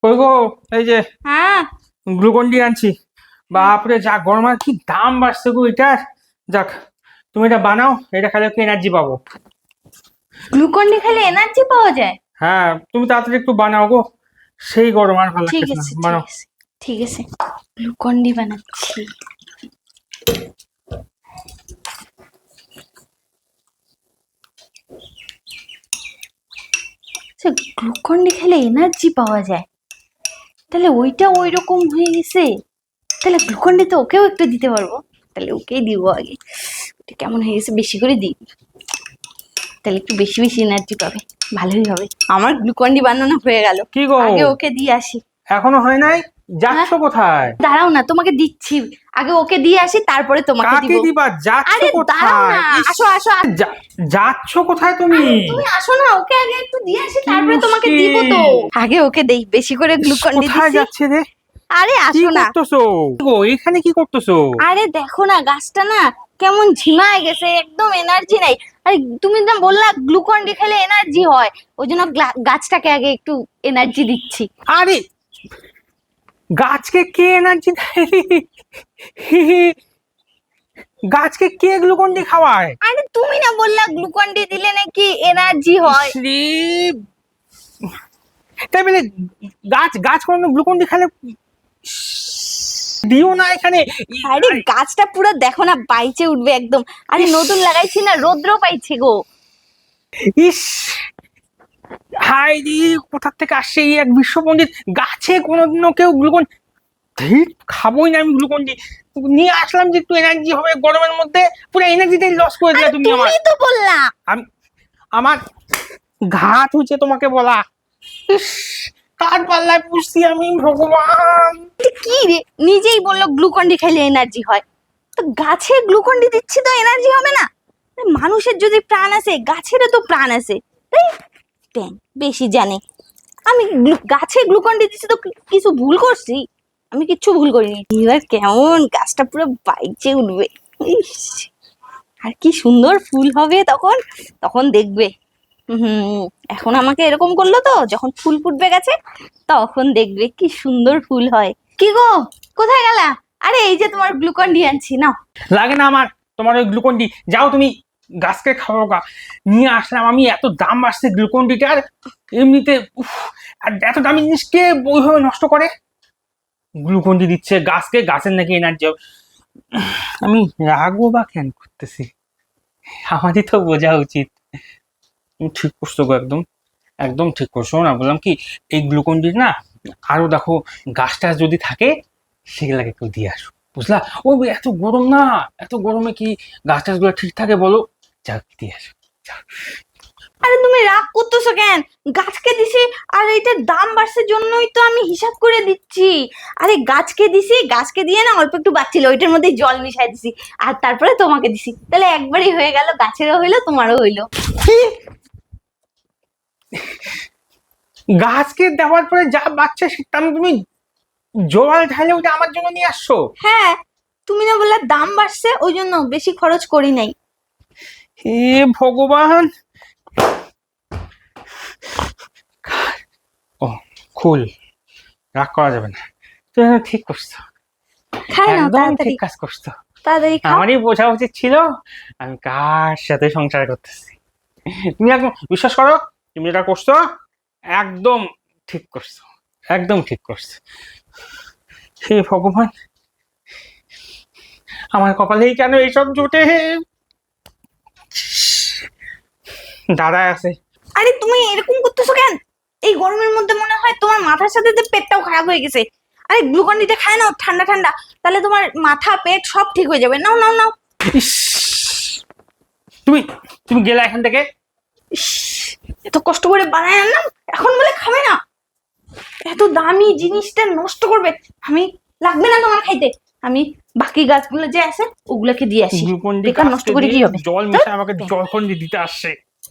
কই গো, এই যে হ্যাঁ গ্লুকন ডি আনছি। বাপরে, যা গরম আর কি দাম বাড়ছে গো এটার। যাক, তুমি এটা বানাও, এটা খেলে একটু এনার্জি পাবো। গ্লুকন ডি খেলে এনার্জি পাওয়া যায়? হ্যাঁ, তুমি তাড়াতাড়ি একটু বানাও গো, সেই গরম আর ভালো ঠিক লাগতেছে না। আছে ঠিক বানাও। আছে ঠিক আছে, গ্লুকন ডি বানাচ্ছি। গ্লুকন ডি খেলে এনার্জি পাওয়া যায়, তাহলে ওইটা ওই রকম হয়ে গেছে। তাহলে গ্লুকন ডি তো ওকেও একটু দিতে পারবো, তাহলে ওকেই দিব আগে। এটা কেমন হয়ে গেছে, বেশি করে দিই, তাহলে একটু বেশি বেশি এনার্জি পাবে, ভালোই হবে। আমার গ্লুকন ডি বানানো হয়ে গেল। কি গো, আগে ওকে দিয়ে আসি। এখনো হয় নাই? যাচ্ছ কোথায়? দাঁড়াও না, তোমাকে দিচ্ছি, আগে ওকে দিয়ে আসি তারপরে তোমাকে কাকে দিব। দিবা? যাচ্ছ আরে দাঁড়াও কোথায়? না, আসো আসো। যাচ্ছ কোথায় তুমি? তুমি আসো না, ওকে আগে একটু দিয়ে আসি, কি তারপরে তোমাকে দিব তো। আগে ওকে দেই, বেশি করে গ্লুকন ডি কোথায় দিছি। যাচ্ছে রে? আরে কি আসো না। করতেছো গো, এখানে কি করতেছো? আরে দেখো না, গাছটা না কেমন ঝিমায় গেছে, একদম এনার্জি নাই। আরে তুমি না বললা গ্লুকন ডি খেলে এনার্জি হয়, ওই জন্য গাছটাকে আগে একটু এনার্জি দিচ্ছি। আরে, গাছকে কে এনার্জি দেয়? গাছকে কে গ্লুকন ডি খাওয়ায়? আরে তুমি না বললা গ্লুকন ডি দিলে নাকি এনার্জি হয়। শ্রী, তাই বলে গাছ গাছ কোনো গ্লুকন ডি খেলে? দিও না এখানে। আরে গাছটা পুরো দেখো না, বাইচে উঠবে একদম। আরে নতুন লাগাইছি না, রৌদ্র পাইছে গো। ইস, হাই রে, কোথা থেকে আসছে এই এক বিশ্ব পণ্ডিত! গাছে কোনোদিনও কেউ গ্লুকন, ঠিক খাবোই না আমি গ্লুকন ডি। নিয়ে আসলাম যে একটু এনার্জি হবে গরমের মধ্যে, পুরো এনার্জিটাই লস করে দিলে তুমি আমার। তুমি তো বললা। আমি, আমার ঘাট হচ্ছে তোমাকে বলা। ইস, কার পাল্লায় পুষছি আমি, ভগবান! কি রে, নিজেই বললো গ্লুকন ডি খেলে এনার্জি হয়, তো গাছে গ্লুকন ডি দিচ্ছি তো এনার্জি হবে না? মানুষের যদি প্রাণ আছে, গাছেরও তো প্রাণ আছে। ট্যাং বেশি জানে। আমি গাছে গ্লুকন ডি দিচ্ছি তো কিছু ভুল করছি? আমি কিচ্ছু ভুল করিনি। এবার কেমন গাছটা পুরো বাইচে উঠবে। ইস, আর কি সুন্দর ফুল হবে তখন, তখন দেখবে। এখন আমাকে এরকম করলো তো, যখন ফুল ফুটবে গাছে তখন দেখবে কি সুন্দর ফুল হয়। কি গো, কোথায় গেলা? আরে এই যে তোমার গ্লুকন ডি আনছি, নাও। লাগে না আমার তোমার ওই গ্লুকন ডি, যাও তুমি গাছকে খাওয়াও গা। নিয়ে আসলাম আমি, এত দাম বাড়ছে গ্লুকন ডিটার এমনিতে। উফ, আর এত দামি জিনিস কে ওইভাবে নষ্ট করে? গ্লুকন ডি দিচ্ছে গাছকে, গাছের নাকি এনার্জি। আমি রাগও বা কেন করতেছি? আমারই তো বোঝা উচিত। তুমি ঠিক করছো গো, একদম একদম ঠিক করছো না। বললাম কি, এই গ্লুকন ডি না আরো দেখো, গাছটা যদি থাকে সেগুলাকে কেউ দিয়ে আসো, বুঝলা? ও এত গরম না, এত গরমে কি গাছ টাছগুলো ঠিক থাকে বলো? যাক, দিয়ে আসো। আরে তুমি রাগ করতেছো কেন? গাছকে দিছি, আর এটার দাম বাড়ছে জন্যই তো আমি হিসাব করে দিচ্ছি। আরে গাছকে দিছি, গাছকে দিয়ে না অল্প একটু বাচ্ছিল, ওইটার মধ্যে জল মিশাই দিছি, আর তারপরে তোমাকে দিছি, তাহলে একবারই হয়ে গেল, গাছেরও হইলো তোমারও হইলো। গাছকে দেওয়ার পরে যা বাচ্চা সেটা তুমি জল ঢালে ওটা আমার জন্য নিয়ে আসছো? হ্যাঁ, তুমি না বললে দাম বাড়ছে ওই জন্য বেশি খরচ করি নাই। হে ভগবান! ও, খুল, রাগ করা যাবে না। তুমি ঠিক করছো, খাই নাও একদম তাড়াতাড়ি, ঠিক কাজ করছো। তাড়াতাড়ি খাও। আমারই বোঝা উচিত ছিল আমি কার সাথে সংসার করতেছি। তুমি একদম বিশ্বাস করো, তুমি যেটা করছো একদম ঠিক করছো, একদম ঠিক করছো। হে ভগবান, আমার কপালেই কেন এইসব জোটে? দাদা আছে। আরে তুমি এরকম করতেছো কেন? এই গরমের মধ্যে মনে হয় তোমার মাথার সাথে পেটটাও খারাপ হয়ে গেছে। আরে গ্লুকন ডিটা খায় নাও, ঠান্ডা ঠান্ডা, তাহলে তোমার মাথা পেট সব ঠিক হয়ে যাবে। নাও নাও নাও। ইস, তুমি তুমি গেলা এখান থেকে। ইস, এত কষ্ট করে বানায় আনলাম, এখন বলে খাবে না? এত দামি জিনিসটা নষ্ট করবে? আমি, লাগবে না তোমার খাইতে, আমি বাকি গাছগুলো যে আছে ওগুলোকে দিয়ে আসি। গ্লুকন ডি বেকার নষ্ট করে কি হবে? জল মিশে আমাকে জল দিতে আসছে।